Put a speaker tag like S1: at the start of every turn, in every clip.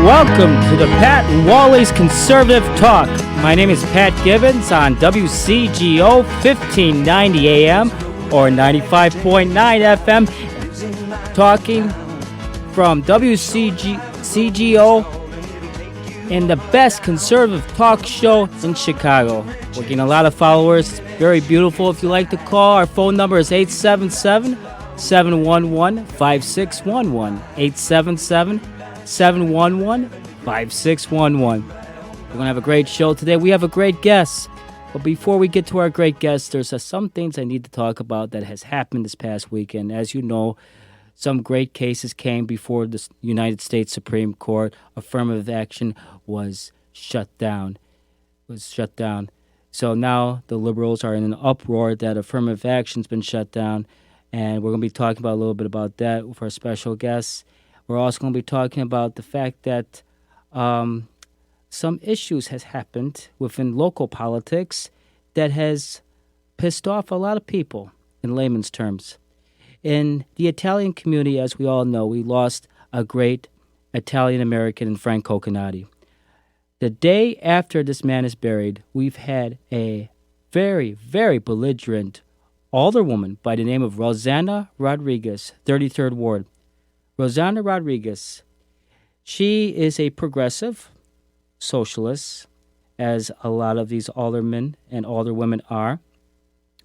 S1: Welcome to the Pat and Wally's Conservative Talk. My name is Pat Gibbons on WCGO 1590 AM or 95.9 FM, talking from WCGO in the best conservative talk show in Chicago. We're getting a lot of followers. Very beautiful. If you like to call, our phone number is 877-711-5611. 877-711-5611. We're going to have a great show today. We have a great guest. But before we get to our great guest, there's some things I need to talk about that has happened this past weekend. As you know, some great cases came before the United States Supreme Court. Affirmative action was shut down. So now the liberals are in an uproar that affirmative action's been shut down. And we're going to be talking about a little bit about that with our special guests. We're also going to be talking about the fact that some issues has happened within local politics that has pissed off a lot of people in layman's terms. In the Italian community, as we all know, we lost a great Italian-American in Franco Canati. The day after this man is buried, we've had a very, very belligerent alderwoman by the name of Rosanna Rodriguez, 33rd Ward. Rosanna Rodriguez, she is a progressive socialist, as a lot of these aldermen and alderwomen are,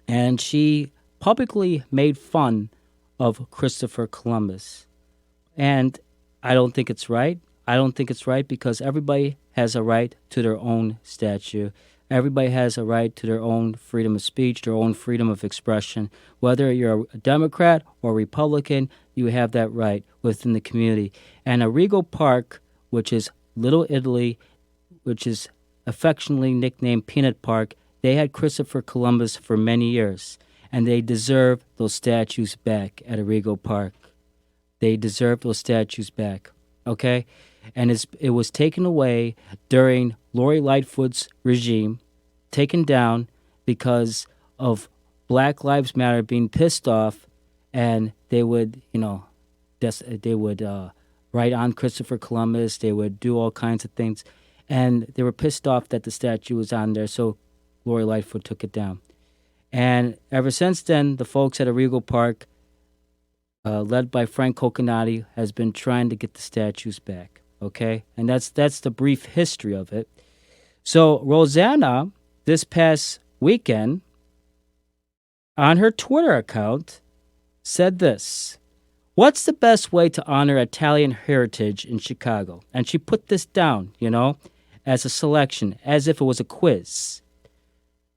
S1: and she publicly made fun of Christopher Columbus. And I don't think it's right. I don't think it's right because everybody has a right to their own statue. Everybody has a right to their own freedom of speech, their own freedom of expression. Whether you're a Democrat or Republican, you have that right within the community. And Arrigo Park, which is Little Italy, which is affectionately nicknamed Peanut Park, they had Christopher Columbus for many years. And they deserve those statues back at Arrigo Park. They deserve those statues back, okay? And it was taken away during Lori Lightfoot's regime, taken down because of Black Lives Matter being pissed off, and they would, write on Christopher Columbus. They would do all kinds of things, and they were pissed off that the statue was on there, so Lori Lightfoot took it down. And ever since then, the folks at Arrigo Park, led by Frank Coconati, has been trying to get the statues back. Okay, and that's the brief history of it. So Rosanna, this past weekend, on her Twitter account, said this: "What's the best way to honor Italian heritage in Chicago?" And she put this down, as a selection, as if it was a quiz.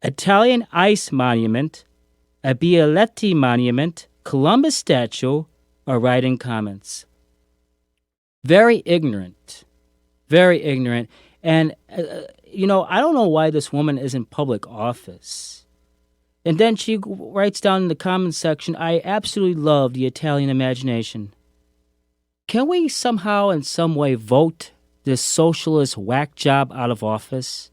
S1: Italian ice monument, a Bialetti monument, Columbus statue, or writing comments. Very ignorant. And, I don't know why this woman is in public office. And then she writes down in the comments section, "I absolutely love the Italian imagination." Can we somehow, in some way, vote this socialist whack job out of office?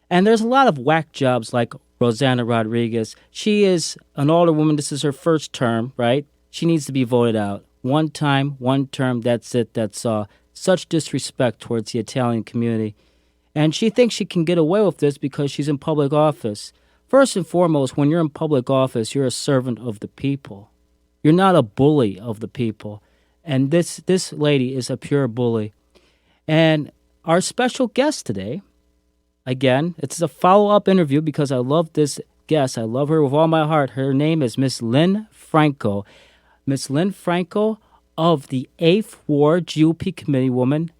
S1: And there's a lot of whack jobs like Rosanna Rodriguez. She is an alderwoman. This is her first term, right? She needs to be voted out. One time, one term, that's it, that's all. Such disrespect towards the Italian community. And she thinks she can get away with this because she's in public office. First and foremost, when you're in public office, you're a servant of the people. You're not a bully of the people. And this lady is a pure bully. And our special guest today, again, it's a follow-up interview because I love this guest. I love her with all my heart. Her name is Miss Lynn Franco. Miss Lynn Franco of the 8th Ward GOP Committeewoman.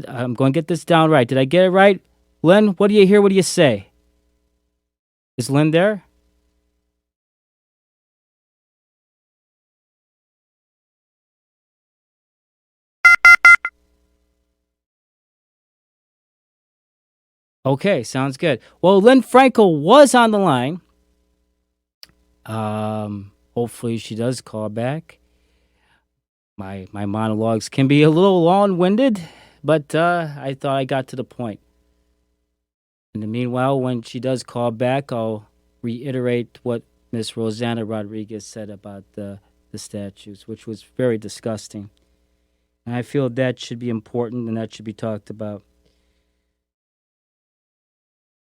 S1: I'm going to get this down right. Did I get it right? Lynn, what do you hear? What do you say? Is Lynn there? Okay, sounds good. Well, Lynn Franco was on the line. Hopefully she does call back. My monologues can be a little long-winded, but I thought I got to the point. In the meanwhile, when she does call back, I'll reiterate what Miss Rosanna Rodriguez said about the statues, which was very disgusting. And I feel that should be important and that should be talked about.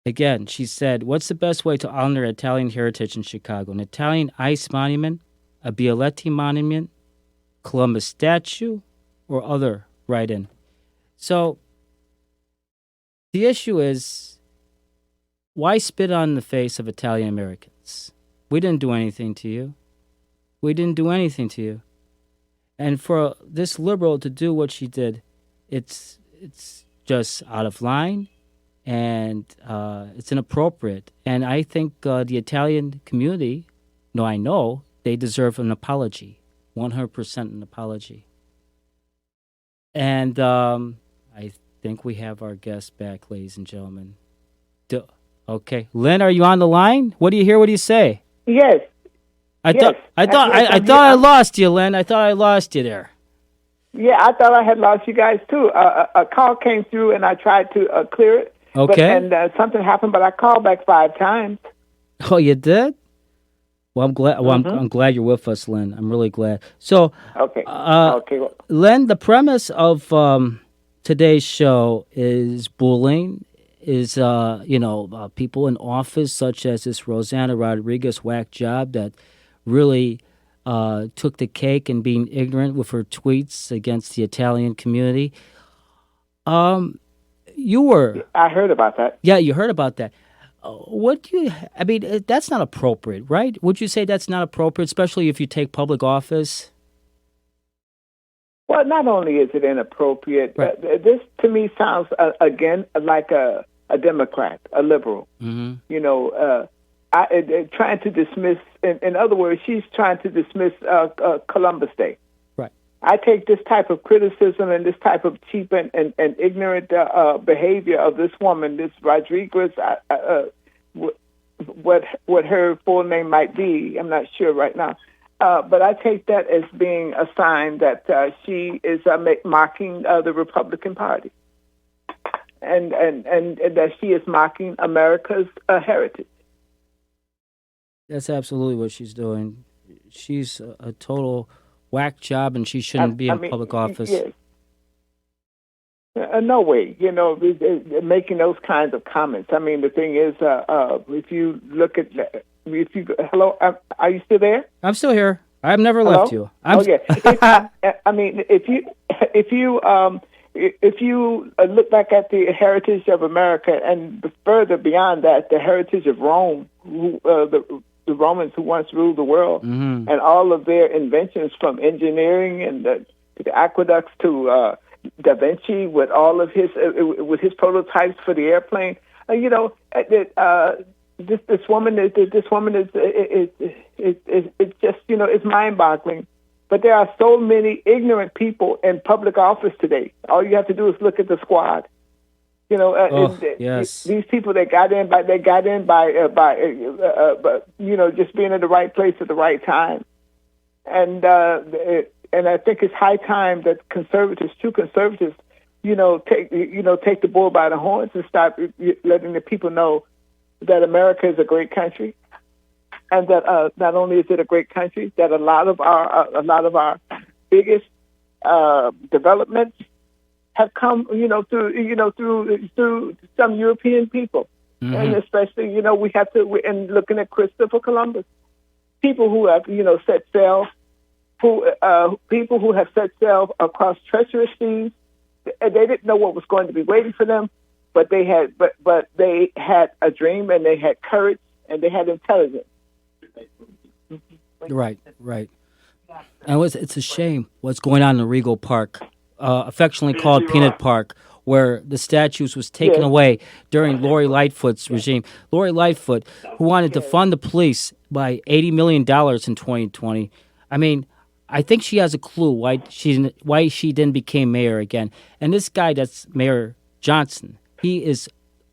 S1: Again, she said, what's the best way to honor Italian heritage in Chicago? An Italian ice monument, a Bialetti monument, Columbus statue, or other write-in? So the issue is, why spit on the face of Italian Americans? We didn't do anything to you. We didn't do anything to you. And for this liberal to do what she did, it's just out of line, and it's inappropriate. And I think the Italian community, no, I know, they deserve an apology, 100% an apology. And I think we have our guest back, ladies and gentlemen. Okay, Lynn, are you on the line? What do you hear? What do you say?
S2: Yes.
S1: I thought I lost you, Lynn. I thought I lost you there.
S2: Yeah, I thought I had lost you guys too. A call came through, and I tried to clear it.
S1: Okay.
S2: And something happened, but I called back 5 times.
S1: Oh, you did? Well, I'm glad. Well, I'm glad you're with us, Lynn. I'm really glad. So,
S2: okay.
S1: Lynn, the premise of today's show is bullying. Is people in office such as this Rosanna Rodriguez whack job that really took the cake and being ignorant with her tweets against the Italian community. You were.
S2: I heard about that.
S1: Yeah, you heard about that. What do you? I mean, that's not appropriate, right? Would you say that's not appropriate, especially if you take public office?
S2: Well, not only is it inappropriate,
S1: right.
S2: This to me sounds again like a Democrat, a liberal.
S1: Mm-hmm.
S2: Trying to dismiss. In other words, she's trying to dismiss Columbus Day.
S1: Right.
S2: I take this type of criticism and this type of cheap and ignorant behavior of this woman, this Rodriguez. What her full name might be, I'm not sure right now. But I take that as being a sign that she is mocking the Republican Party, and that she is mocking America's heritage.
S1: That's absolutely what she's doing. She's a total whack job, and she shouldn't be in public office.
S2: Yes. No way, making those kinds of comments. I mean, the thing is, if you look at, hello, are you still there?
S1: I'm still here. I've never
S2: hello?
S1: left you.
S2: I mean, if you look back at the heritage of America and further beyond that, the heritage of Rome, the Romans who once ruled the world,
S1: mm-hmm.
S2: and all of their inventions from engineering and the aqueducts to Da Vinci with all of his prototypes for the airplane. This woman is just it's mind-boggling. But there are so many ignorant people in public office today. All you have to do is look at the squad.
S1: Yes.
S2: These people that got in by just being in the right place at the right time, and I think it's high time that true conservatives, take the bull by the horns and start letting the people know that America is a great country, and that not only is it a great country, that a lot of our biggest developments have come, through some European people,
S1: mm-hmm.
S2: and especially, we have to. And looking at Christopher Columbus, people who have, set sail, people who have set sail across treacherous seas. They didn't know what was going to be waiting for them, but they had, but they had a dream, and they had courage, and they had intelligence.
S1: Right. And it's a shame what's going on in Regal Park, affectionately called Peanut Park, where the statues was taken away during Lori Lightfoot's regime. Lori Lightfoot, who wanted to fund the police by $80 million in 2020. I mean, I think she has a clue why she didn't become mayor again. And this guy that's Mayor Johnson, he is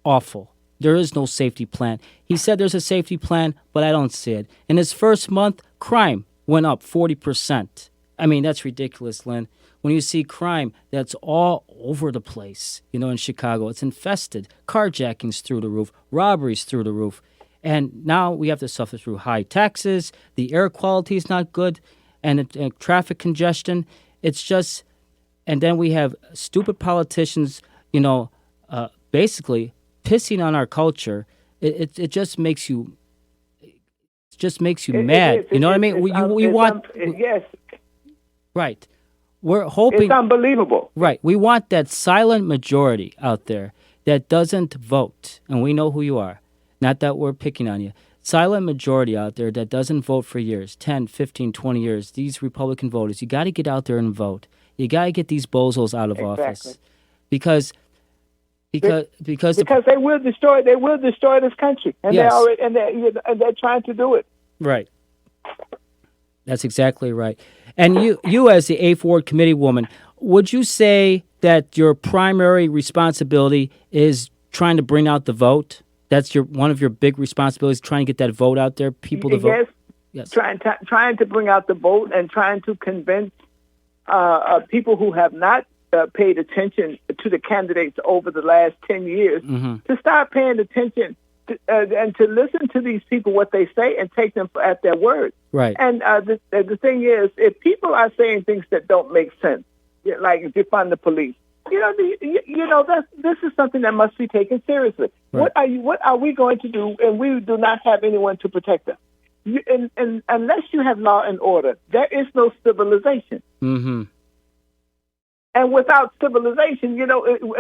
S1: awful. There is no safety plan. He said there's a safety plan, but I don't see it. In his first month, crime went up 40%. I mean, that's ridiculous, Lynn. When you see crime that's all over the place, in Chicago, it's infested. Carjackings through the roof, robberies through the roof. And now we have to suffer through high taxes. The air quality is not good. And traffic congestion. It's just and then we have stupid politicians, you know, basically pissing on our culture. It just makes you mad. You know what I mean? We want
S2: yes,
S1: right. We're
S2: it's
S1: hoping
S2: unbelievable.
S1: right. We want that silent majority out there that doesn't vote, and we know who you are. Not that we're picking on you. Silent majority out there that doesn't vote for years, 10, 15, 20 years. These Republican voters, you got to get out there and vote. You got to get these bozos out of office because because
S2: they will destroy this country, and
S1: Yes.
S2: they already and they're trying to do it.
S1: right. That's exactly right. And you as the 8th Ward Committeewoman, would you say that your primary responsibility is trying to bring out the vote? That's one of your big responsibilities, trying to get that vote out there, people to vote? Yes.
S2: Trying to bring out the vote and trying to convince people who have not paid attention to the candidates over the last 10 years to start paying attention and to listen to these people, what they say, and take them at their word.
S1: Right.
S2: And the thing is, if people are saying things that don't make sense, like defund the police, this is something that must be taken seriously.
S1: Right.
S2: What are we going to do? And we do not have anyone to protect us. And unless you have law and order, there is no civilization.
S1: Mm-hmm.
S2: And without civilization,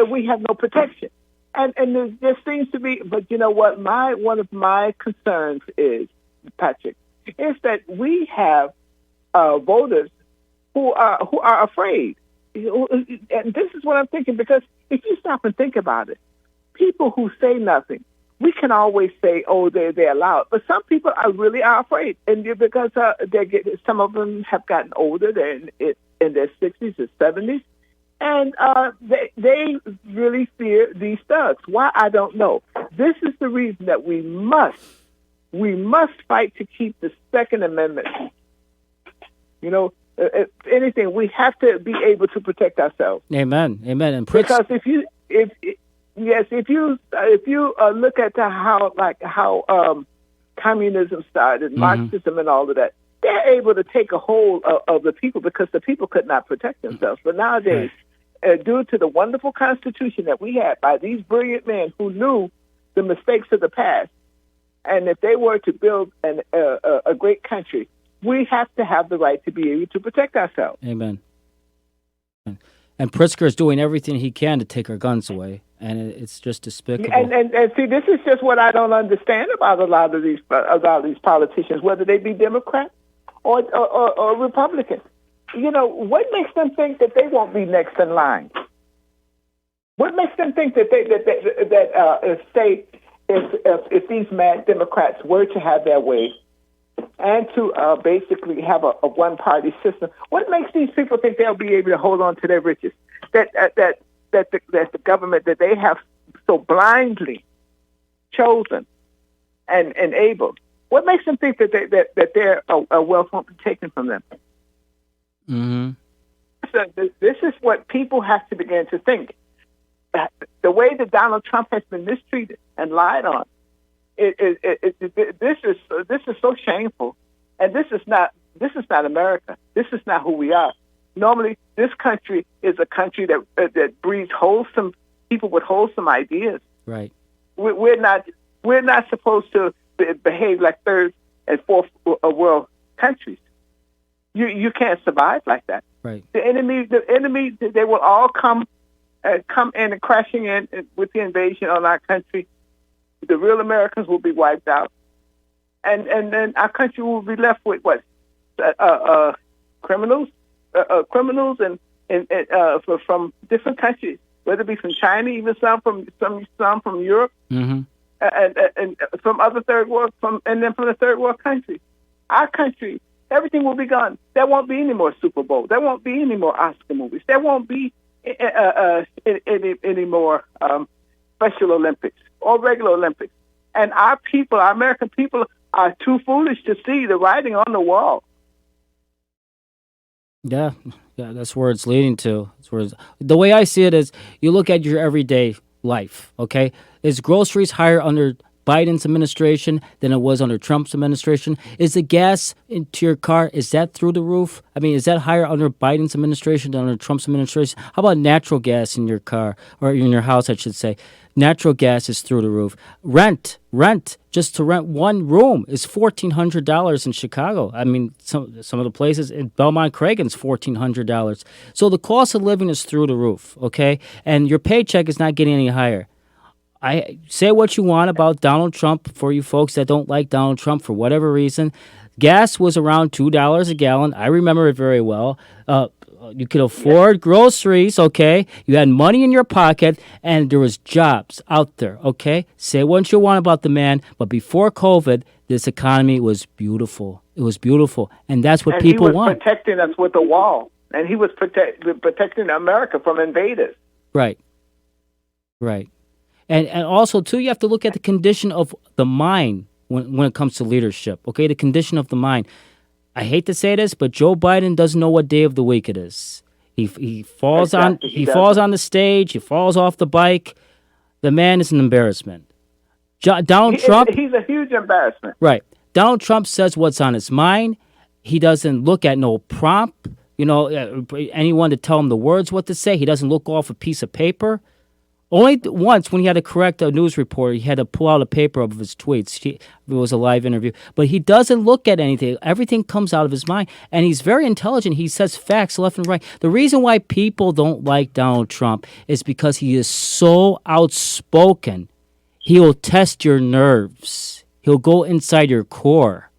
S2: we have no protection. And there seems to be, but you know what? One of my concerns is, Patrick, is that we have voters who are afraid. And this is what I'm thinking, because if you stop and think about it, people who say nothing, we can always say, oh, they're loud. But some people really are afraid, and because some of them have gotten older, they're in their 60s or 70s, and they really fear these thugs. Why? I don't know. This is the reason that we must fight to keep the Second Amendment. If anything, we have to be able to protect ourselves.
S1: Amen. And
S2: because if you look at how communism started, Marxism and all of that, they're able to take a hold of the people because the people could not protect themselves. But nowadays, due to the wonderful Constitution that we had by these brilliant men who knew the mistakes of the past, and if they were to build a great country, we have to have the right to be able to protect ourselves.
S1: Amen. And Pritzker is doing everything he can to take our guns away, and it's just despicable.
S2: And see, this is just what I don't understand about a lot of these politicians, whether they be Democrat or Republican. What makes them think that they won't be next in line? What makes them think that if these mad Democrats were to have their way and to basically have a one-party system, what makes these people think they'll be able to hold on to their riches? That the government that they have so blindly chosen and enabled, what makes them think that their wealth won't be taken from them?
S1: Mm-hmm.
S2: So this is what people have to begin to think. The way that Donald Trump has been mistreated and lied on, this is so shameful, and this is not America. This is not who we are. Normally, this country is a country that breeds wholesome people with wholesome ideas.
S1: Right.
S2: We're not supposed to behave like third and fourth world countries. You can't survive like that.
S1: Right.
S2: The enemy, they will all come in and crashing in with the invasion on our country. The real Americans will be wiped out, and then our country will be left with what? Criminals and from different countries, whether it be from China, even some from Europe, and from other third world, and then from the third world countries. Our country, everything will be gone. There won't be any more Super Bowl. There won't be any more Oscar movies. There won't be any more Special Olympics or regular Olympics. And our people, our American people, are too foolish to see the writing on the wall.
S1: Yeah, that's where it's leading to. The way I see it is, you look at your everyday life, okay? Is groceries higher under Biden's administration than it was under Trump's administration? Is the gas into your car, is that through the roof? I mean, is that higher under Biden's administration than under Trump's administration? How about natural gas in your car, or in your house, I should say? Natural gas is through the roof. Rent, just to rent one room is $1,400 in Chicago. I mean, some of the places in Belmont Cragen's $1,400. So the cost of living is through the roof, okay? And your paycheck is not getting any higher. I say what you want about Donald Trump for you folks that don't like Donald Trump for whatever reason. Gas was around $2 a gallon. I remember it very well. You could afford groceries, okay? You had money in your pocket, and there was jobs out there, okay? Say what you want about the man, but before COVID, this economy was beautiful. It was beautiful, and that's what people want.
S2: And he was protecting us with a wall, and he was protecting America from invaders.
S1: Right. And also, too, you have to look at the condition of the mind when it comes to leadership, okay? The condition of the mind. I hate to say this, but Joe Biden doesn't know what day of the week it is. He falls on the stage. He falls off the bike. The man is an embarrassment. Donald Trump.
S2: He's a huge embarrassment.
S1: Right. Donald Trump says what's on his mind. He doesn't look at no prompt. Anyone to tell him the words what to say. He doesn't look off a piece of paper. Only once, when he had to correct a news reporter, he had to pull out a paper of his tweets. It was a live interview. But he doesn't look at anything. Everything comes out of his mind. And he's very intelligent. He says facts left and right. The reason why people don't like Donald Trump is because he is so outspoken. He will test your nerves. He'll go inside your core.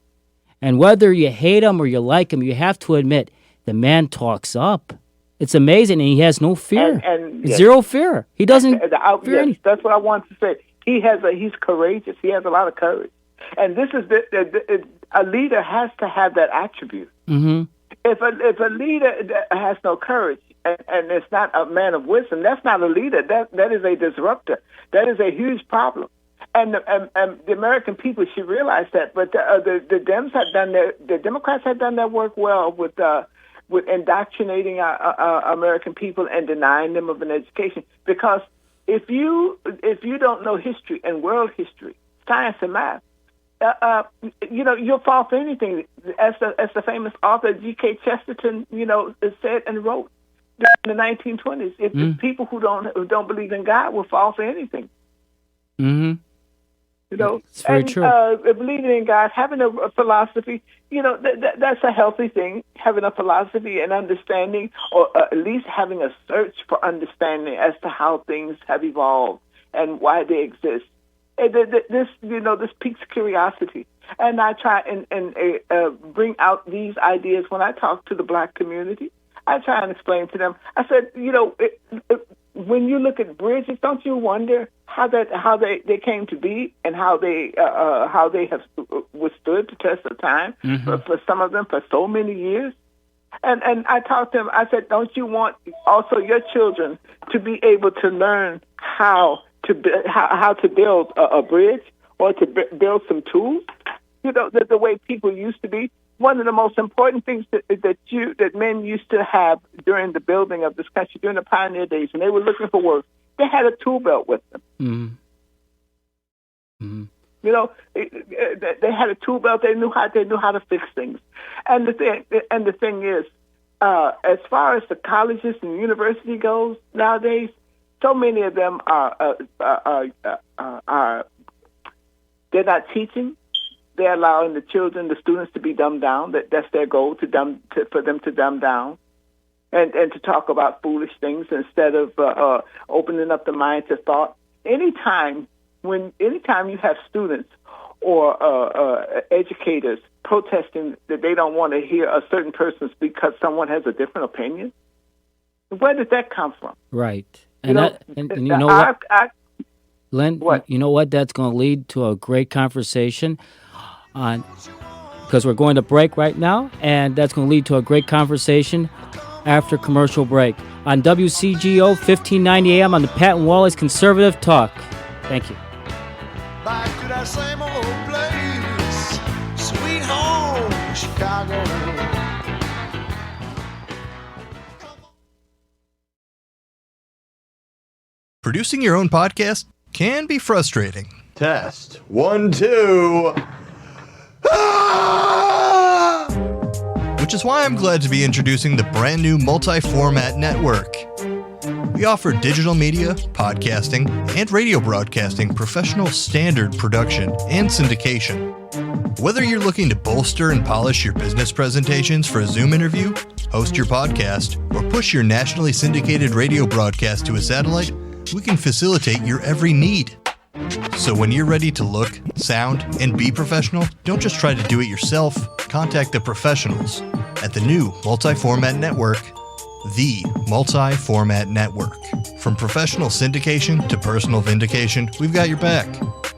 S1: And whether you hate him or you like him, you have to admit, the man talks up. It's amazing, and he has no fear.
S2: And
S1: zero fear. He doesn't fear anything.
S2: That's what I want to say. He's courageous. He has a lot of courage. And this is a leader has to have that attribute.
S1: Mm-hmm.
S2: If a leader has no courage and it's not a man of wisdom, that's not a leader. That is a disruptor. That is a huge problem. And the American people should realize that. But the Democrats have done their work well with indoctrinating our American people and denying them of an education. Because if you don't know history and world history, science and math, you'll fall for anything. As the famous author G.K. Chesterton, said and wrote in the 1920s. If people who don't believe in God will fall for anything.
S1: Mm-hmm. It's very true.
S2: Believing in God, having a philosophy, that's a healthy thing. Having a philosophy and understanding, or at least having a search for understanding as to how things have evolved and why they exist. This piques curiosity, and I try and bring out these ideas when I talk to the Black community. I try and explain to them. I said, when you look at bridges, don't you wonder how they came to be and how they have withstood the test of time for some of them for so many years? And I talked to them. I said, don't you want also your children to be able to learn how to build a bridge or to build some tools? The way people used to be. One of the most important things that men used to have during the building of this country, during the pioneer days, when they were looking for work, they had a tool belt with them.
S1: Mm-hmm. Mm-hmm.
S2: They had a tool belt. They knew how to fix things. And the thing is, as far as the colleges and university goes nowadays, so many of them are they're not teaching. They're allowing the students to be dumbed down. That's their goal, for them to dumb down and to talk about foolish things instead of opening up the mind to thought. Anytime you have students or educators protesting that they don't want to hear a certain person speak because someone has a different opinion, where did that come from?
S1: Right. What? Lynn,
S2: what?
S1: You know what? That's going to lead to a great conversation because we're going to break right now, and that's going to lead to a great conversation after commercial break on WCGO 1590 AM on the Pat and Wally's Conservative Talk. Thank you.
S3: Back to that same old place, sweet home, Chicago.
S4: Producing your own podcast can be frustrating. Test. 1, 2. Ah!
S5: Which is why I'm glad to be introducing the brand new multi-format network. We offer digital media, podcasting, and radio broadcasting professional standard production and syndication. Whether you're looking to bolster and polish your business presentations for a Zoom interview, host your podcast, or push your nationally syndicated radio broadcast to a satellite, we can facilitate your every need. So when you're ready to look, sound, and be professional, don't just try to do it yourself. Contact the professionals at the new multi-format network, the Multi-Format Network. From professional syndication to personal vindication, we've got your back.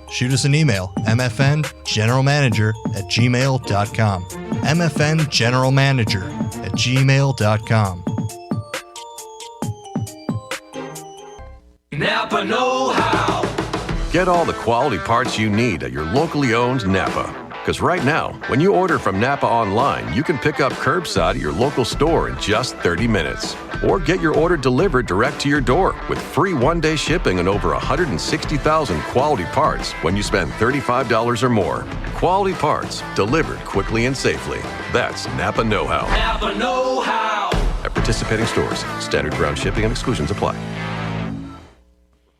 S5: Shoot us an email, mfngeneralmanager@gmail.com. mfngeneralmanager@gmail.com.
S6: Napa know-how. Get all the quality parts you need at your locally owned Napa. Because right now, when you order from Napa online, you can pick up curbside at your local store in just 30 minutes. Or get your order delivered direct to your door with free one-day shipping and over 160,000 quality parts when you spend $35 or more. Quality parts delivered quickly and safely. That's Napa know-how. Napa know-how. At participating stores, standard ground shipping and exclusions apply.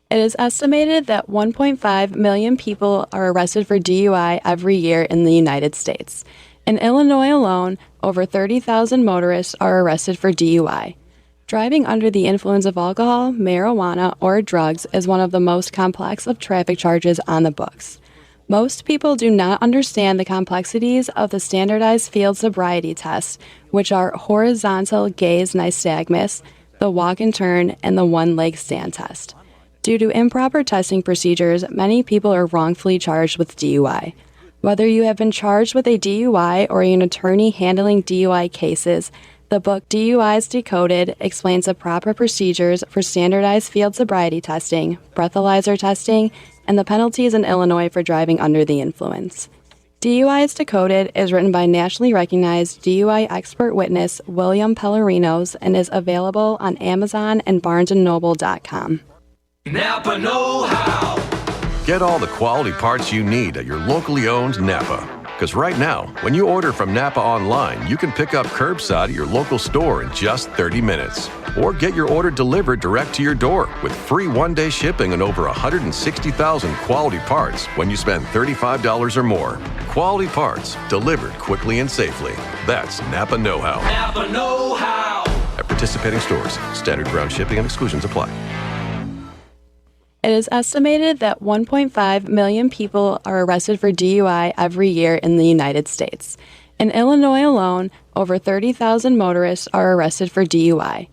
S7: It is estimated that 1.5 million people are arrested for DUI every year in the United States. In Illinois alone, over 30,000 motorists are arrested for DUI. Driving under the influence of alcohol, marijuana, or drugs is one of the most complex of traffic charges on the books. Most people do not understand the complexities of the standardized field sobriety tests, which are horizontal gaze nystagmus, the walk and turn, and the one-leg stand test. Due to improper testing procedures, many people are wrongfully charged with DUI. Whether you have been charged with a DUI or an attorney handling DUI cases, the book DUIs Decoded explains the proper procedures for standardized field sobriety testing, breathalyzer testing, and the penalties in Illinois for driving under the influence. DUIs Decoded is written by nationally recognized DUI expert witness William Pellerinos and is available on Amazon and BarnesandNoble.com.
S6: Napa know-how. Get all the quality parts you need at your locally owned Napa. Because right now, when you order from Napa online, you can pick up curbside at your local store in just 30 minutes. Or get your order delivered direct to your door with free one-day shipping and over 160,000 quality parts when you spend $35 or more. Quality parts delivered quickly and safely. That's Napa know-how. Napa know-how. At participating stores, standard ground shipping and exclusions apply.
S7: It is estimated that 1.5 million people are arrested for DUI every year in the United States. In Illinois alone, over 30,000 motorists are arrested for DUI.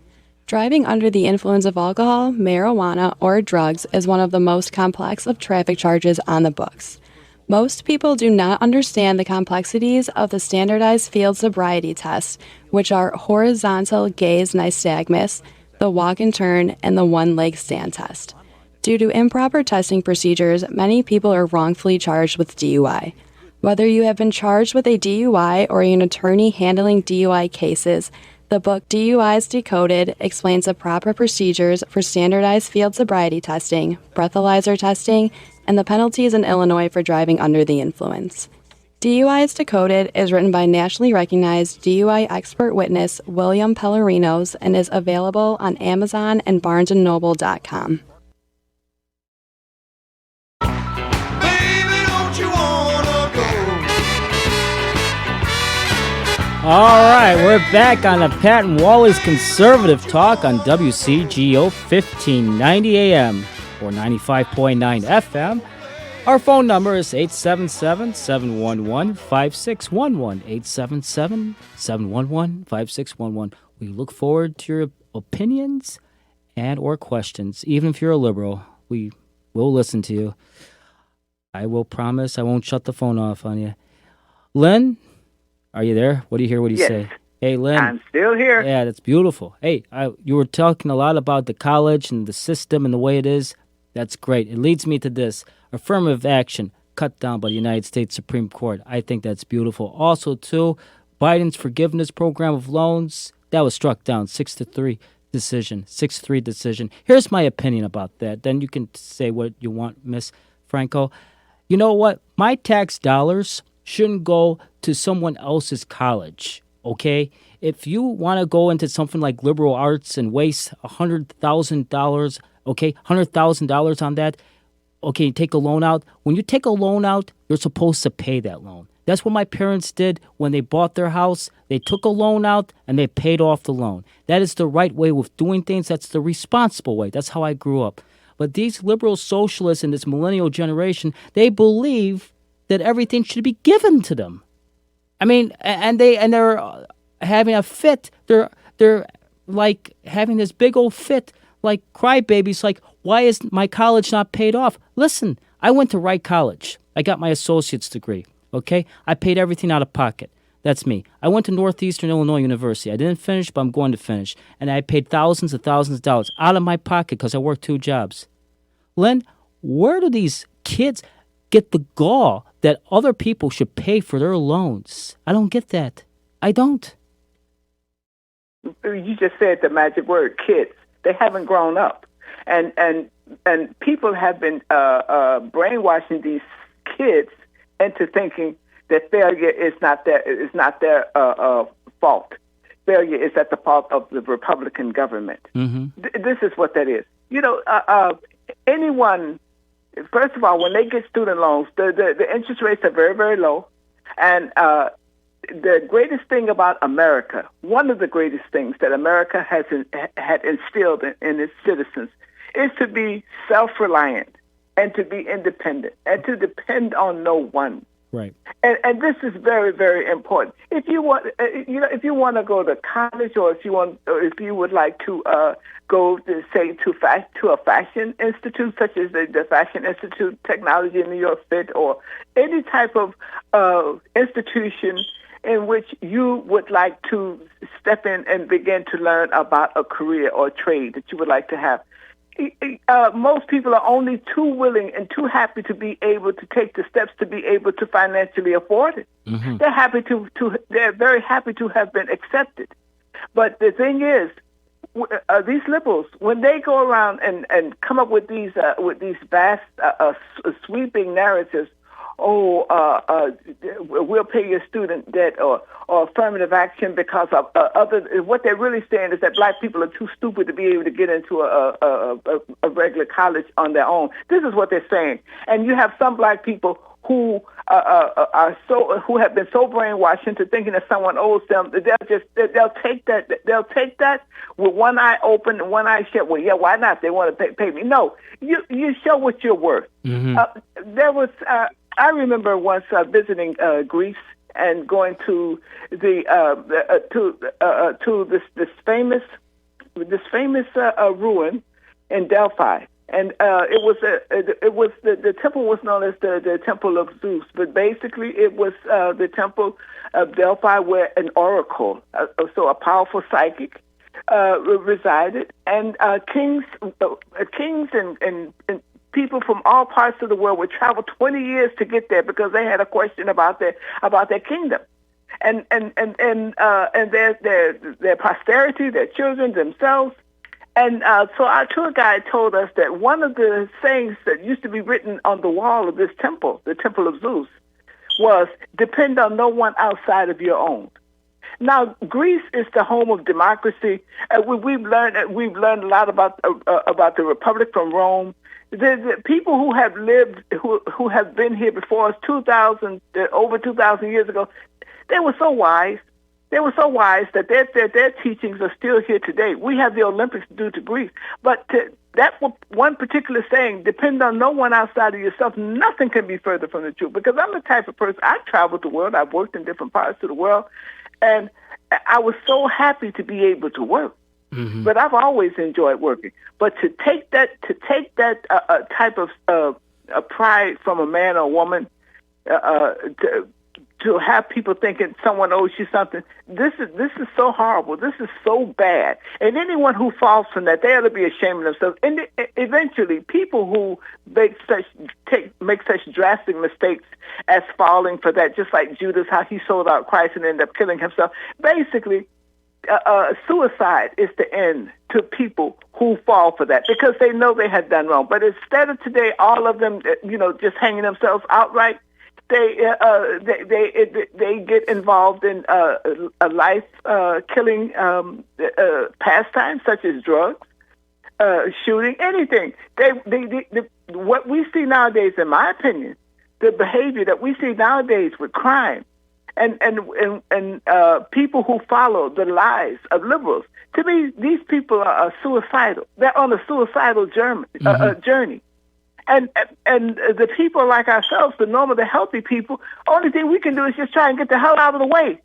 S7: Driving under the influence of alcohol, marijuana, or drugs is one of the most complex of traffic charges on the books. Most people do not understand the complexities of the standardized field sobriety tests, which are horizontal gaze nystagmus, the walk and turn, and the one-leg stand test. Due to improper testing procedures, many people are wrongfully charged with DUI. Whether you have been charged with a DUI or an attorney handling DUI cases, the book DUIs Decoded explains the proper procedures for standardized field sobriety testing, breathalyzer testing, and the penalties in Illinois for driving under the influence. DUIs Decoded is written by nationally recognized DUI expert witness William Pellerinos and is available on Amazon and BarnesandNoble.com.
S1: All right, we're back on the Pat and Wally's Conservative Talk on WCGO 1590 AM or 95.9 FM. Our phone number is 877-711-5611, 877-711-5611. We look forward to your opinions and or questions. Even if you're a liberal, we will listen to you. I will promise I won't shut the phone off on you. Lynn? Are you there? What do you hear? What do you say? Hey, Lynn.
S2: I'm still here.
S1: Yeah, that's beautiful. Hey, you were talking a lot about the college and the system and the way it is. That's great. It leads me to this. Affirmative action cut down by the United States Supreme Court. I think that's beautiful. Also, too, Biden's forgiveness program of loans, that was struck down. 6-3 decision. 6-3 decision. Here's my opinion about that. Then you can say what you want, Miss. Franco. You know what? My tax dollars shouldn't go to someone else's college, okay? If you want to go into something like liberal arts and waste $100,000, okay, $100,000 on that, okay, take a loan out. When you take a loan out, you're supposed to pay that loan. That's what my parents did when they bought their house. They took a loan out and they paid off the loan. That is the right way of doing things. That's the responsible way. That's how I grew up. But these liberal socialists in this millennial generation, they believe that everything should be given to them. I mean, and they're having a fit. They're like having this big old fit, like crybabies. Like, why is my college not paid off? Listen, I went to Wright College. I got my associate's degree. Okay, I paid everything out of pocket. That's me. I went to Northeastern Illinois University. I didn't finish, but I'm going to finish. And I paid thousands and thousands of dollars out of my pocket because I worked 2 jobs. Lynn, where do these kids get the gall that other people should pay for their loans? I don't get that. I don't.
S2: You just said the magic word, kids. They haven't grown up. And people have been brainwashing these kids into thinking that failure is not their fault. Failure is at the fault of the Republican government. Mm-hmm. This is what that is. You know, anyone. First of all, when they get student loans, the interest rates are very, very low, and the greatest thing about America, one of the greatest things that America had instilled in its citizens, is to be self-reliant and to be independent and to depend on no one.
S1: Right.
S2: And this is very, very important. If you want, if you want to go to college, or if you would like to go to to a fashion institute such as the Fashion Institute, Technology in New York Fit, or any type of institution in which you would like to step in and begin to learn about a career or trade that you would like to have. Most people are only too willing and too happy to be able to take the steps to be able to financially afford it. Mm-hmm. They're very happy to have been accepted. But the thing is, these liberals, when they go around and come up with these vast sweeping narratives, we'll pay your student debt or affirmative action because of what they're really saying is that black people are too stupid to be able to get into a regular college on their own. This is what they're saying. And you have some black people who who have been so brainwashed into thinking that someone owes them, they'll take that with one eye open and one eye shut. Well, yeah, why not? They want to pay me. No, you show what you're worth. Mm-hmm. I remember once visiting Greece and going to this famous ruin in Delphi. And the temple was known as the Temple of Zeus, but basically it was the Temple of Delphi where an oracle, so a powerful psychic, resided, and kings and people from all parts of the world would travel 20 years to get there because they had a question about their kingdom, and their posterity, their children, themselves. And so our tour guide told us that one of the sayings that used to be written on the wall of this temple, the Temple of Zeus, was "Depend on no one outside of your own." Now, Greece is the home of democracy. We've learned a lot about the Republic from Rome. The people who have lived, who have been here before us over 2,000 years ago, they were so wise. They were so wise that their teachings are still here today. We have the Olympics due to Greece. But that one particular saying, depend on no one outside of yourself, nothing can be further from the truth. Because I'm the type of person, I've traveled the world, I've worked in different parts of the world, and I was so happy to be able to work. Mm-hmm. But I've always enjoyed working. But to take that type of pride from a man or woman, to have people thinking someone owes you something, this is so horrible. This is so bad. And anyone who falls from that, they ought to be ashamed of themselves. And eventually, people who make such drastic mistakes as falling for that, just like Judas, how he sold out Christ and ended up killing himself. Basically, suicide is the end to people who fall for that because they know they had done wrong. But instead of today, all of them, just hanging themselves outright, they get involved in a life killing pastimes such as drugs, shooting, anything. What we see nowadays, in my opinion, the behavior that we see nowadays with crime and people who follow the lies of liberals. To me, these people are suicidal. They're on a suicidal journey. And the people like ourselves, the normal, the healthy people, only thing we can do is just try and get the hell out of the way.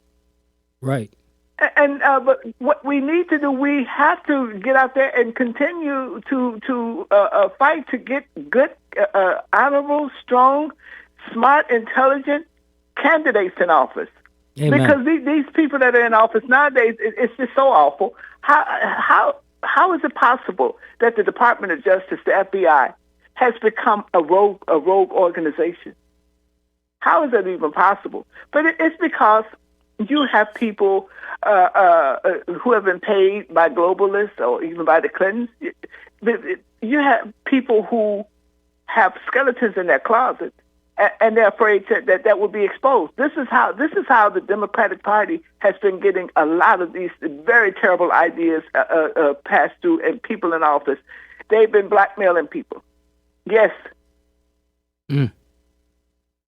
S1: Right.
S2: But what we need to do, we have to get out there and continue to fight to get good, honorable, strong, smart, intelligent candidates in office.
S1: Amen.
S2: Because these people that are in office nowadays, it's just so awful. How is it possible that the Department of Justice, the FBI, has become a rogue organization? How is that even possible? But it's because you have people who have been paid by globalists or even by the Clintons. You have people who have skeletons in their closet, and they're afraid that will be exposed. This is how the Democratic Party has been getting a lot of these very terrible ideas passed through, and people in office. They've been blackmailing people. Yes.
S1: Mm.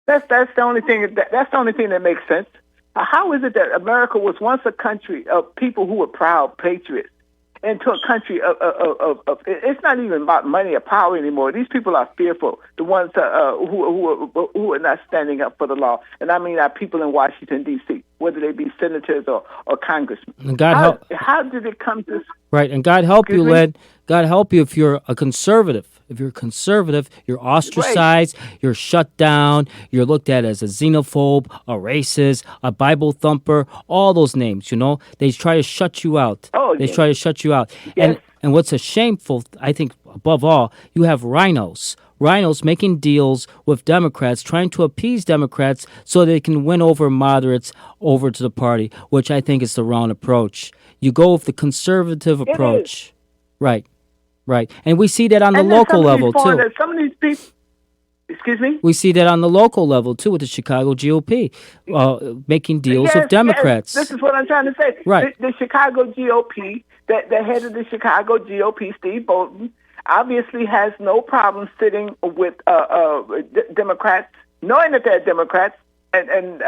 S2: That's the only thing. That's the only thing that makes sense. How is it that America was once a country of people who were proud patriots into a country of it's not even about money or power anymore. These people are fearful. The ones who are not standing up for the law, and I mean our people in Washington D.C., whether they be senators or congressmen.
S1: And
S2: how did it come to?
S1: Right, and God help you, Lynn. God help you if you're a conservative. If you're conservative, you're ostracized, you're shut down, you're looked at as a xenophobe, a racist, a Bible thumper, all those names, They try to shut you out. They try to shut you out.
S2: Yes.
S1: And what's a shameful, I think, above all, you have rhinos making deals with Democrats, trying to appease Democrats so they can win over moderates over to the party, which I think is the wrong approach. You go with the conservative approach. Right. Right, and we see that on the local level, too.
S2: Some of these people, excuse me?
S1: We see that on the local level, too, with the Chicago GOP, making deals with Democrats.
S2: Yes. This is what I'm trying to say.
S1: Right.
S2: The Chicago GOP, the head of the Chicago GOP, Steve Bolton, obviously has no problem sitting with Democrats, knowing that they're Democrats, and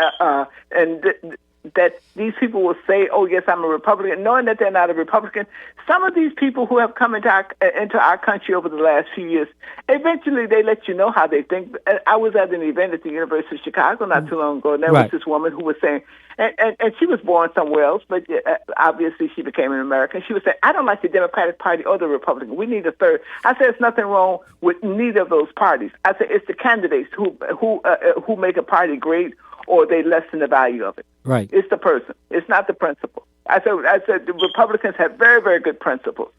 S2: that these people will say, "Oh, yes, I'm a Republican," knowing that they're not a Republican. Some of these people who have come into our country over the last few years, eventually they let you know how they think. I was at an event at the University of Chicago not too long ago, and there was this woman who was saying, and she was born somewhere else, but obviously she became an American. She was saying, "I don't like the Democratic Party or the Republican. We need a third." I said, "There's nothing wrong with neither of those parties." I said, "It's the candidates who make a party great, or they lessen the value of it."
S1: Right.
S2: It's the person. It's not the principle. I said the Republicans have very, very good principles.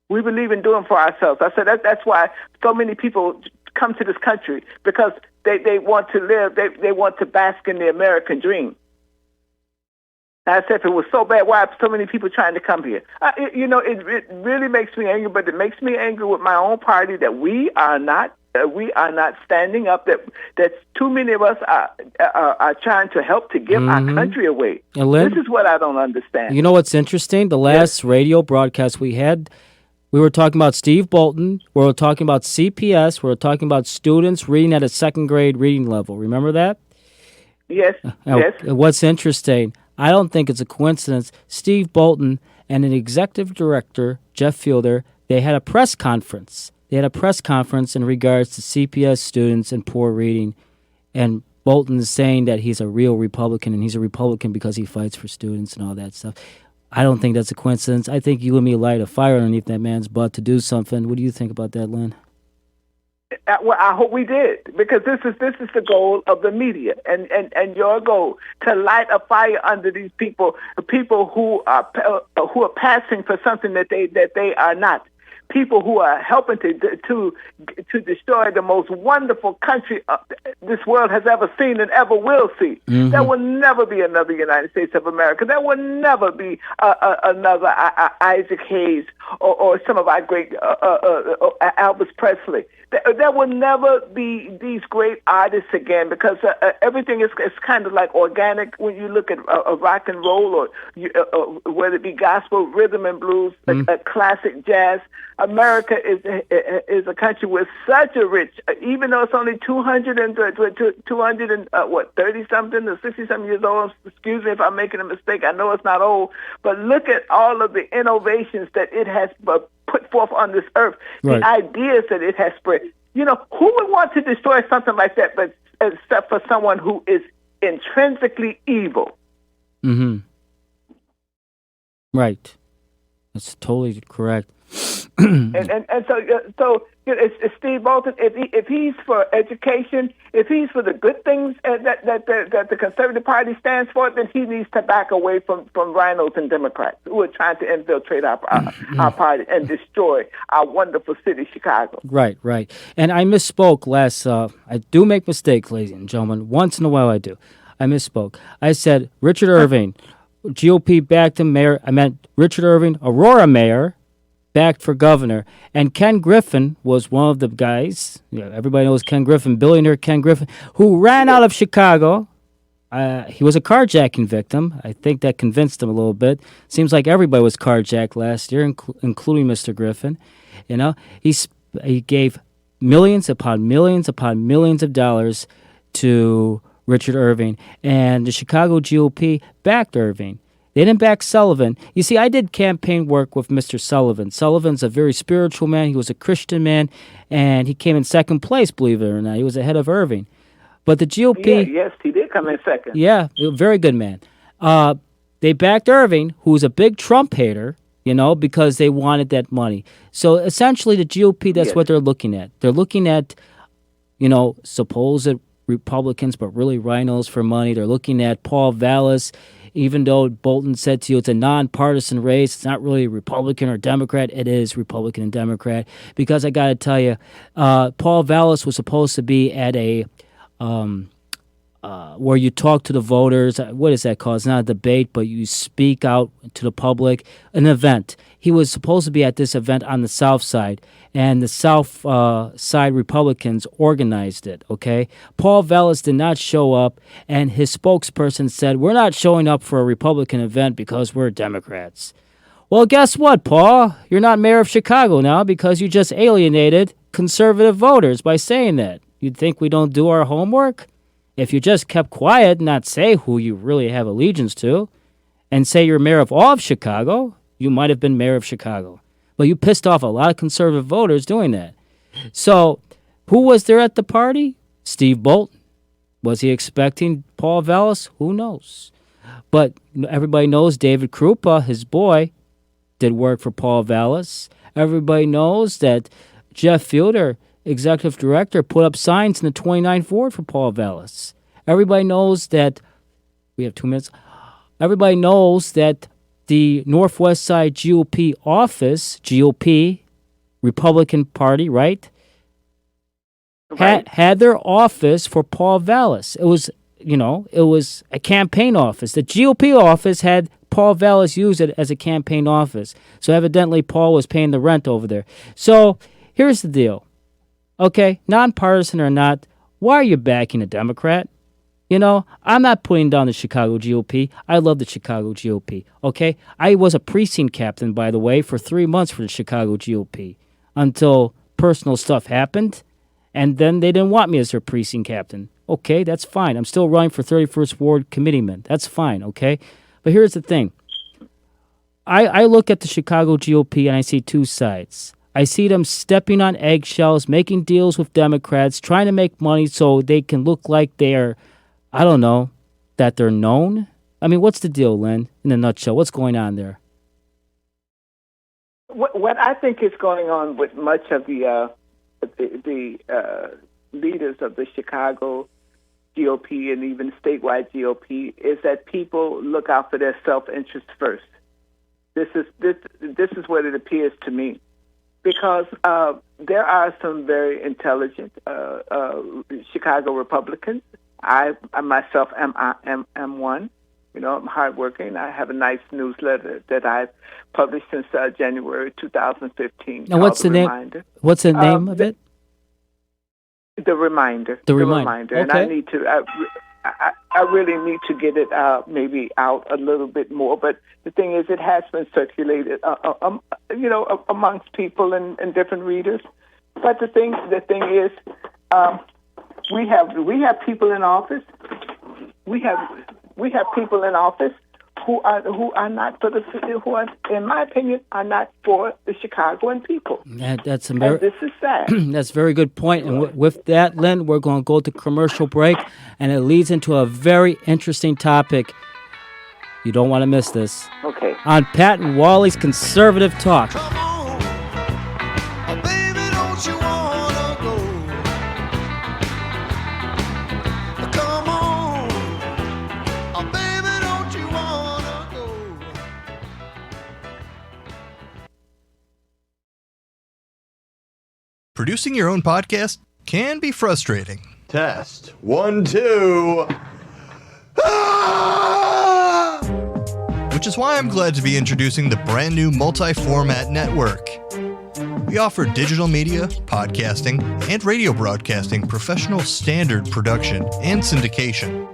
S2: We believe in doing for ourselves. I said that's why so many people come to this country, because they want to live, they want to bask in the American dream. And I said, if it was so bad, why are so many people trying to come here? It really makes me angry, but it makes me angry with my own party that we are not standing up, that too many of us are trying to help to give our country away.
S1: And Lynn,
S2: this is what I don't understand.
S1: You know what's interesting? The last radio broadcast we had, we were talking about Steve Bolton, we were talking about CPS, we were talking about students reading at a second grade reading level. Remember that?
S2: Yes, yes.
S1: What's interesting, I don't think it's a coincidence, Steve Bolton and an executive director, Jeff Fielder, they had a press conference. They had a press conference in regards to CPS students and poor reading, and Bolton is saying that he's a real Republican, and he's a Republican because he fights for students and all that stuff. I don't think that's a coincidence. I think you and me light a fire underneath that man's butt to do something. What do you think about that, Lynn?
S2: Well, I hope we did, because this is the goal of the media, and your goal to light a fire under these people who are passing for something that they are not. people who are helping to destroy the most wonderful country this world has ever seen and ever will see.
S1: Mm-hmm.
S2: There will never be another United States of America. There will never be another Isaac Hayes or some of our great Elvis Presley. There will never be these great artists again, because everything is kind of like organic when you look at rock and roll, or whether it be gospel, rhythm and blues, classic jazz. America is a country with such a rich, even though it's only 30 something or 60 something years old. Excuse me if I'm making a mistake. I know it's not old, but look at all of the innovations that it has put forth on this earth.
S1: Right.
S2: The ideas that it has spread. You know, who would want to destroy something like that, but except for someone who is intrinsically evil?
S1: Mm-hmm. Right. That's totally correct.
S2: and so it's Steve Bolton. If he's for education, if he's for the good things that the Conservative Party stands for, then he needs to back away from rhinos and Democrats who are trying to infiltrate our party and destroy our wonderful city, Chicago.
S1: Right. And I misspoke last. I do make mistakes, ladies and gentlemen. Once in a while, I do. I misspoke. I said Richard Irving, GOP backed him mayor. I meant Richard Irving, Aurora mayor, backed for governor. And Ken Griffin was one of the guys. Everybody knows Ken Griffin, billionaire Ken Griffin, who ran out of Chicago. He was a carjacking victim. I think that convinced him a little bit. Seems like everybody was carjacked last year, including Mr. Griffin. You know, he gave millions upon millions upon millions of dollars to Richard Irving, and the Chicago GOP backed Irving. They didn't back Sullivan. You see, I did campaign work with Mr. Sullivan. Sullivan's a very spiritual man. He was a Christian man, and he came in second place, believe it or not. He was ahead of Irving. But the GOP...
S2: Yes, he did come in second.
S1: Yeah, very good man. They backed Irving, who's a big Trump hater, you know, because they wanted that money. So essentially the GOP, that's what they're looking at. They're looking at, you know, supposed Republicans, but really rhinos for money. They're looking at Paul Vallis, even though Bolton said to you it's a nonpartisan race. It's not really Republican or Democrat. It is Republican and Democrat, because I got to tell you, Paul Vallis was supposed to be at a where you talk to the voters. What is that called? It's not a debate, but you speak out to the public, an event. He was supposed to be at this event on the South Side, and the South Side Republicans organized it, okay? Paul Vallis did not show up, and his spokesperson said, we're not showing up for a Republican event because we're Democrats. Well, guess what, Paul? You're not mayor of Chicago now because you just alienated conservative voters by saying that. You'd think we don't do our homework? If you just kept quiet and not say who you really have allegiance to, and say you're mayor of all of Chicago, you might have been mayor of Chicago. But you pissed off a lot of conservative voters doing that. So, who was there at the party? Steve Bolton. Was he expecting Paul Vallis? Who knows? But everybody knows David Krupa, his boy, did work for Paul Vallis. Everybody knows that Jeff Fielder, executive director, put up signs in the 29th Ward for Paul Vallis. Everybody knows that, we have 2 minutes, everybody knows that the Northwest Side GOP office, GOP, Republican Party, right? Had their office for Paul Vallis. It was, you know, it was a campaign office. The GOP office had Paul Vallis use it as a campaign office. So evidently Paul was paying the rent over there. So here's the deal. Okay, nonpartisan or not, why are you backing a Democrat? You know, I'm not putting down the Chicago GOP. I love the Chicago GOP, okay? I was a precinct captain, by the way, for 3 months for the Chicago GOP until personal stuff happened, and then they didn't want me as their precinct captain. Okay, that's fine. I'm still running for 31st Ward Committeeman. That's fine, okay? But here's the thing. I look at the Chicago GOP and I see two sides. I see them stepping on eggshells, making deals with Democrats, trying to make money so they can look like they're, I don't know, that they're known. I mean, what's the deal, Lynn, in a nutshell? What's going on there?
S2: What I think is going on with much of the leaders of the Chicago GOP and even statewide GOP is that people look out for their self-interest first. This is what it appears to me. because there are some very intelligent Chicago Republicans. I myself am one. You know, I'm hardworking. I have a nice newsletter that I've published since January 2015.
S1: Now, what's the name?
S2: Reminder.
S1: What's the name of it?
S2: The Reminder.
S1: The Reminder.
S2: And
S1: Okay.
S2: I need to. I really need to get it maybe out a little bit more. But the thing is, it has been circulated, amongst people and different readers. But the thing is, we have people in office. We have people in office who are not for who are, in my opinion, are not for the Chicagoan people.
S1: That's a
S2: And
S1: very,
S2: this is sad.
S1: that's a very good point. And with that, Lynn, we're going to go to commercial break, and it leads into a very interesting topic. You don't want to miss this.
S2: Okay.
S1: On Pat and Wally's Conservative Talk.
S3: Come on, oh baby, don't you wanna go? Come on, oh baby, don't you wanna go?
S5: Producing your own podcast can be frustrating.
S4: Test. 1, 2.
S5: Which is why I'm glad to be introducing the brand new multi-format network. We offer digital media, podcasting, and radio broadcasting professional standard production and syndication.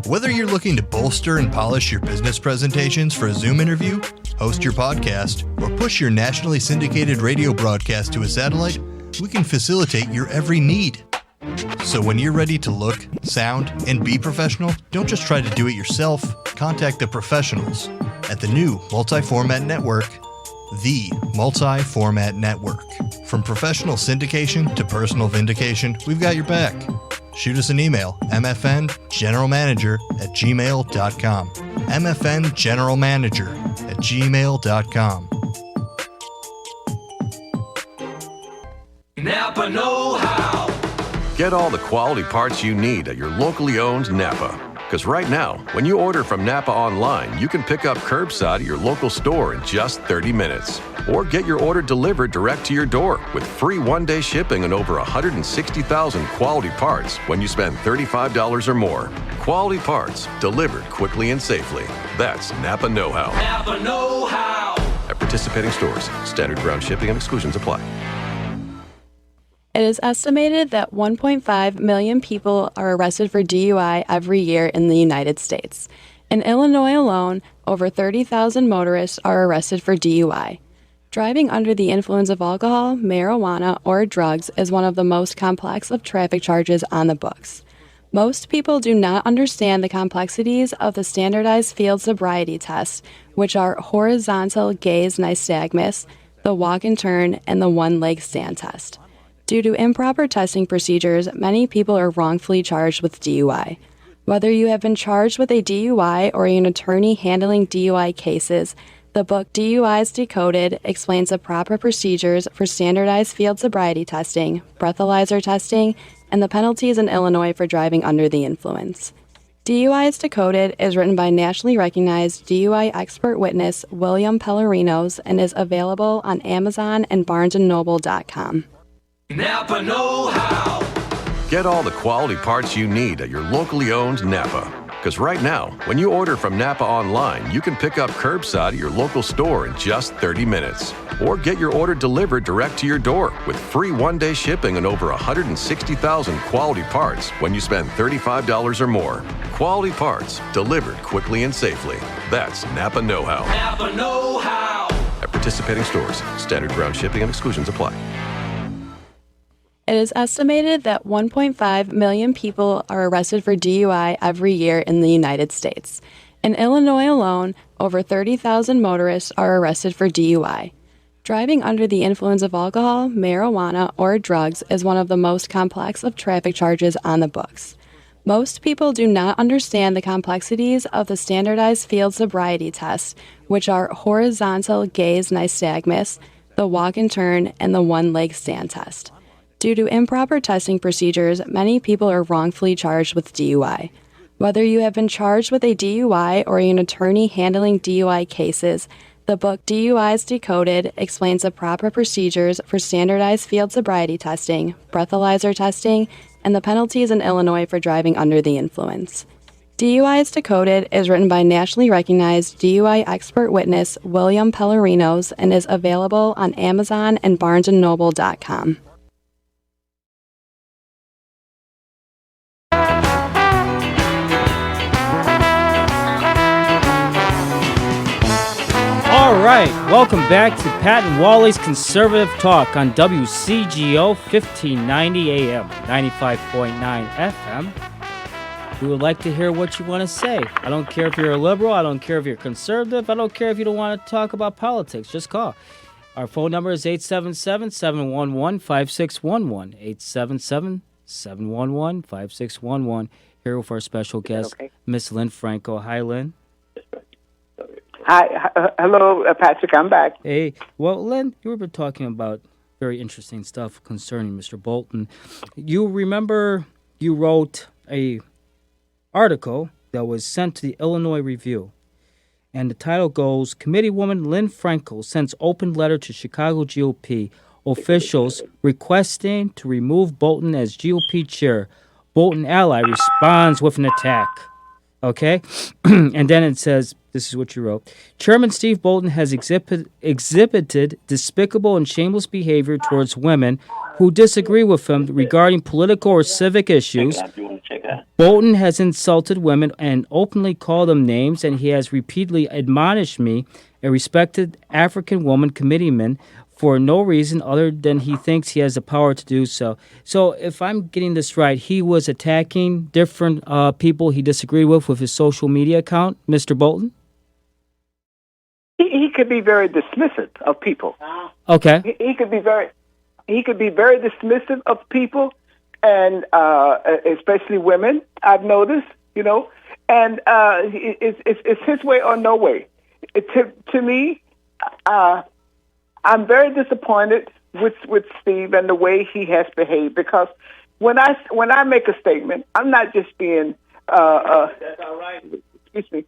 S5: Whether you're looking to bolster and polish your business presentations for a Zoom interview, host your podcast, or push your nationally syndicated radio broadcast to a satellite, we can facilitate your every need. So when you're ready to look, sound, and be professional, don't just try to do it yourself. Contact the professionals at the new multi-format network, the Multi-Format Network. From professional syndication to personal vindication, we've got your back. Shoot us an email, mfngeneralmanager@gmail.com. mfngeneralmanager@gmail.com.
S8: Napa know-how.
S6: Get all the quality parts you need at your locally owned Napa. Because right now, when you order from Napa online, you can pick up curbside at your local store in just 30 minutes. Or get your order delivered direct to your door with free one-day shipping on over 160,000 quality parts when you spend $35 or more. Quality parts delivered quickly and safely. That's Napa know-how.
S8: Napa know-how.
S6: At participating stores, standard ground shipping and exclusions apply.
S7: It is estimated that 1.5 million people are arrested for DUI every year in the United States. In Illinois alone, over 30,000 motorists are arrested for DUI. Driving under the influence of alcohol, marijuana, or drugs is one of the most complex of traffic charges on the books. Most people do not understand the complexities of the standardized field sobriety tests, which are horizontal gaze nystagmus, the walk and turn, and the one-leg stand test. Due to improper testing procedures, many people are wrongfully charged with DUI. Whether you have been charged with a DUI or an attorney handling DUI cases, the book DUIs Decoded explains the proper procedures for standardized field sobriety testing, breathalyzer testing, and the penalties in Illinois for driving under the influence. DUIs Decoded is written by nationally recognized DUI expert witness William Pellerinos and is available on Amazon and BarnesandNoble.com.
S8: Napa know-how.
S6: Get all the quality parts you need at your locally owned Napa. Because right now, when you order from Napa online, you can pick up curbside at your local store in just 30 minutes. Or get your order delivered direct to your door with free one-day shipping on over 160,000 quality parts when you spend $35 or more. Quality parts delivered quickly and safely. That's Napa know-how.
S8: Napa know-how.
S6: At participating stores, standard ground shipping and exclusions apply.
S7: It is estimated that 1.5 million people are arrested for DUI every year in the United States. In Illinois alone, over 30,000 motorists are arrested for DUI. Driving under the influence of alcohol, marijuana, or drugs is one of the most complex of traffic charges on the books. Most people do not understand the complexities of the standardized field sobriety tests, which are horizontal gaze nystagmus, the walk and turn, and the one-leg stand test. Due to improper testing procedures, many people are wrongfully charged with DUI. Whether you have been charged with a DUI or an attorney handling DUI cases, The book DUIs Decoded explains the proper procedures for standardized field sobriety testing, breathalyzer testing, and the penalties in Illinois for driving under the influence. DUIs Decoded is written by nationally recognized DUI expert witness William Pellerinos and is available on Amazon and BarnesandNoble.com.
S1: All right, welcome back to Pat and Wally's Conservative Talk on WCGO 1590 AM, 95.9 FM. We would like to hear what you want to say. I don't care if you're a liberal. I don't care if you're conservative. I don't care if you don't want to talk about politics. Just call. Our phone number is 877-711-5611. 877-711-5611. Here with our special guest, Miss Lynn Franco. Hi, Lynn.
S2: Hi, hello, Patrick. I'm back.
S1: Hey, well, Lynn, you were talking about very interesting stuff concerning Mr. Bolton. You remember you wrote a article that was sent to the Illinois Review, and the title goes, Committeewoman Lynn Franco sends open letter to Chicago GOP officials requesting to remove Bolton as GOP chair. Bolton ally responds with an attack. Okay? And then it says, this is what you wrote. Chairman Steve Bolton has exhibited despicable and shameless behavior towards women who disagree with him regarding political or civic issues. Bolton has insulted women and openly called them names, and he has repeatedly admonished me, a respected African woman committeeman, for no reason other than he thinks he has the power to do so. So if I'm getting this right, he was attacking different people he disagreed with his social media account, Mr. Bolton?
S2: He could be very dismissive of people.
S1: Okay.
S2: He could be very dismissive of people, and especially women. I've noticed, and it's his way or no way. To me, I'm very disappointed with Steve and the way he has behaved, because when I make a statement, I'm not just being that's all right. Excuse me.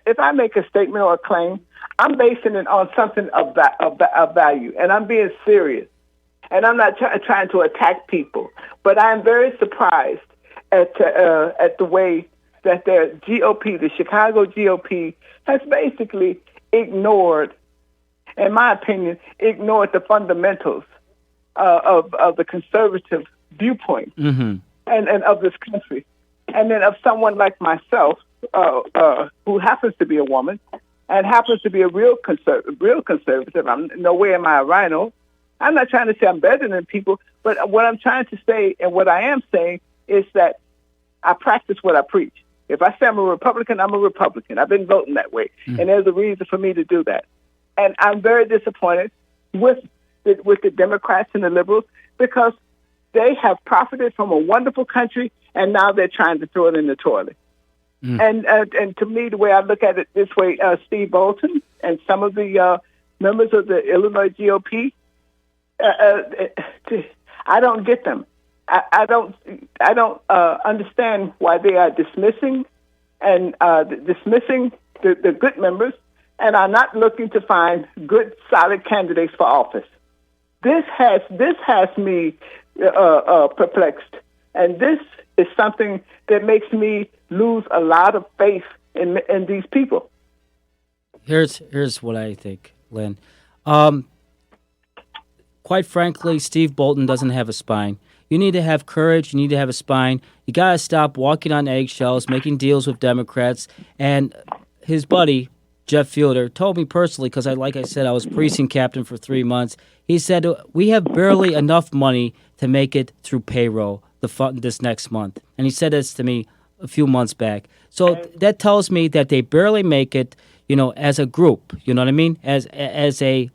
S2: If I make a statement or a claim, I'm basing it on something of value, and I'm being serious, and I'm not trying to attack people. But I'm very surprised at the way that the GOP, the Chicago GOP, has basically ignored, in my opinion, the fundamentals of the conservative viewpoint and of this country. And then of someone like myself, who happens to be a woman and happens to be a real conservative. I'm nowhere am I a rhino. I'm not trying to say I'm better than people, but what I'm trying to say and what I am saying is that I practice what I preach. If I say I'm a Republican, I'm a Republican. I've been voting that way, and there's a reason for me to do that. And I'm very disappointed with the Democrats and the liberals, because they have profited from a wonderful country, and now they're trying to throw it in the toilet. And to me, the way I look at it this way, Steve Bolton and some of the members of the Illinois GOP, I don't get them. I don't understand why they are dismissing the good members and are not looking to find good, solid candidates for office. This has me perplexed, and this is something that makes me lose a lot of faith in these people.
S1: Here's what I think, Lynn. Quite frankly, Steve Bolton doesn't have a spine. You need to have courage. You need to have a spine. You got to stop walking on eggshells, making deals with Democrats. And his buddy, Jeff Fielder, told me personally, because like I said, I was precinct captain for 3 months. He said, we have barely enough money to make it through payroll this next month. And he said this to me a few months back. So that tells me that they barely make it, as a group. You know what I mean? As a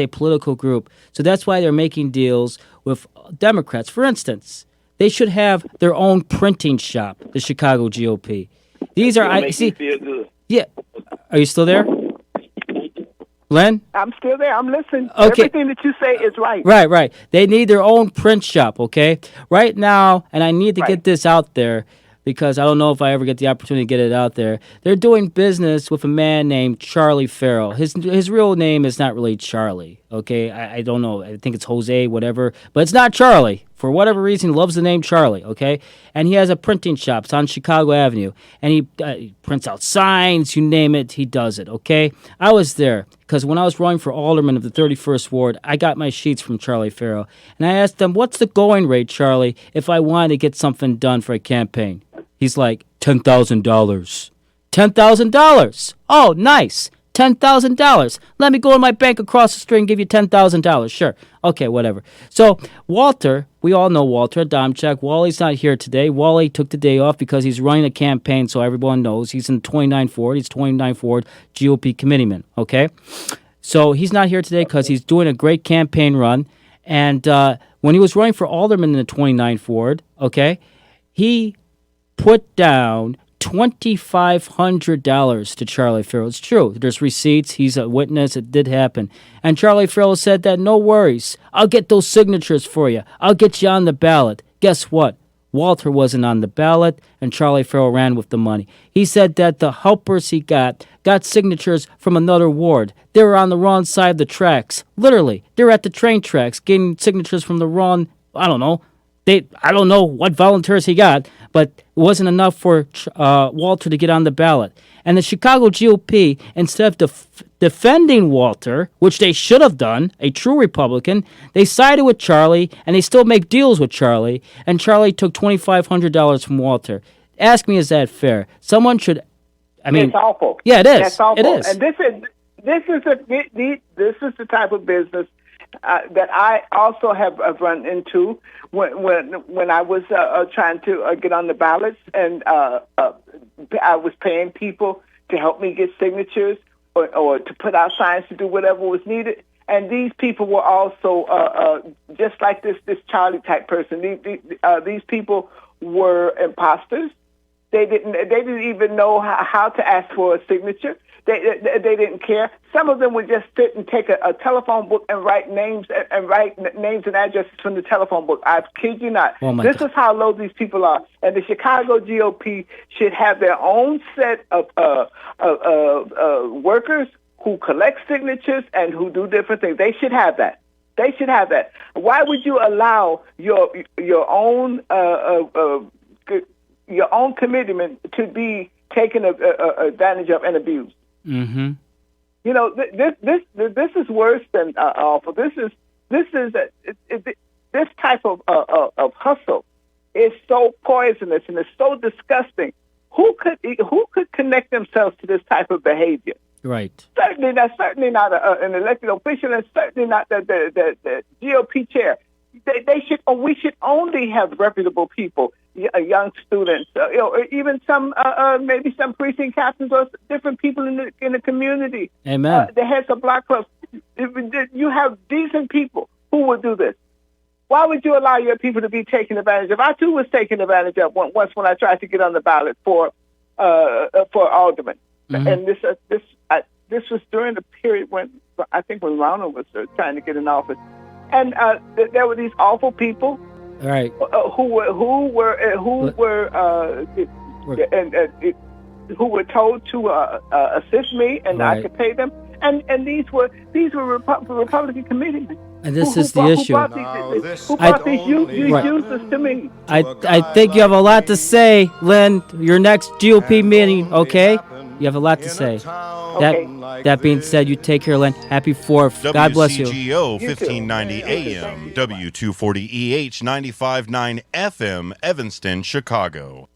S1: political group. So that's why they're making deals with Democrats. For instance, they should have their own printing shop, the Chicago GOP. These are
S2: feel good.
S1: Yeah. Are you still there? Len?
S2: I'm still there. I'm listening.
S1: Okay.
S2: Everything that you say is right.
S1: Right. They need their own print shop, okay? Right now, and I need to get this out there, because I don't know if I ever get the opportunity to get it out there. They're doing business with a man named Charlie Farrell. His real name is not really Charlie, okay? I don't know. I think it's Jose, whatever. But it's not Charlie. For whatever reason, he loves the name Charlie, okay? And he has a printing shop. It's on Chicago Avenue. And he prints out signs, you name it, he does it, okay? I was there because when I was running for alderman of the 31st Ward, I got my sheets from Charlie Farrell. And I asked him, what's the going rate, Charlie, if I wanted to get something done for a campaign? He's like, $10,000. $10,000. Oh, nice. $10,000. Let me go to my bank across the street and give you $10,000. Sure. Okay, whatever. So, Walter, we all know Walter Adamczyk. Wally's not here today. Wally took the day off because he's running a campaign, so everyone knows. He's in 29th Ward. He's 29th Ward GOP committeeman, okay? So, he's not here today because he's doing a great campaign run. And when he was running for alderman in the 29th Ward, okay, he put down $2,500 to Charlie Farrell. It's true. There's receipts. He's a witness. It did happen. And Charlie Farrell said that, no worries. I'll get those signatures for you. I'll get you on the ballot. Guess what? Walter wasn't on the ballot, and Charlie Farrell ran with the money. He said that the helpers he got signatures from another ward. They were on the wrong side of the tracks. Literally. They were at the train tracks getting signatures from the wrong, I don't know what volunteers he got, but it wasn't enough for Walter to get on the ballot. And the Chicago GOP, instead of defending Walter, which they should have done, a true Republican, they sided with Charlie, and they still make deals with Charlie, and Charlie took $2,500 from Walter. Ask me, is that fair? Someone should,
S2: it's awful.
S1: Yeah, it is.
S2: That's awful.
S1: It is.
S2: And this is the type of business that I also have run into when I was trying to get on the ballots, and I was paying people to help me get signatures or to put out signs to do whatever was needed. And these people were also just like this Charlie type person. These people were imposters. They didn't even know how to ask for a signature. They didn't care. Some of them would just sit and take a telephone book and write names and addresses from the telephone book. I kid you not.
S1: Oh
S2: this is how low these people are. And the Chicago GOP should have their own set of workers who collect signatures and who do different things. They should have that. They should have that. Why would you allow your own committeeman to be taken advantage of and abused?
S1: Mm-hmm.
S2: You know, this is worse than awful. This type of hustle is so poisonous and it's so disgusting. Who could connect themselves to this type of behavior?
S1: Right.
S2: Certainly not an elected official, and certainly not the GOP chair. We should only have reputable people, young students, or even some maybe some precinct captains or different people in the community.
S1: Amen.
S2: The heads of block clubs. You have decent people who would do this. Why would you allow your people to be taken advantage of? I too was taken advantage of once when I tried to get on the ballot for alderman.
S1: Mm-hmm.
S2: And this was during the period when Ronald was trying to get in office. And there were these awful people,
S1: right?
S2: Who were told to assist me, and
S1: right.
S2: I could pay them. And these were Republican committeemen.
S1: And this is the issue.
S2: Who brought these users to me?
S1: I think you have a lot to say, Lynn. Your next GOP meeting, okay? You have a lot to say. That being said, you take care, Lynn. Happy 4th. God bless you.
S9: WCGO 1590 AM, W240EH 95.9 FM, Evanston, Chicago.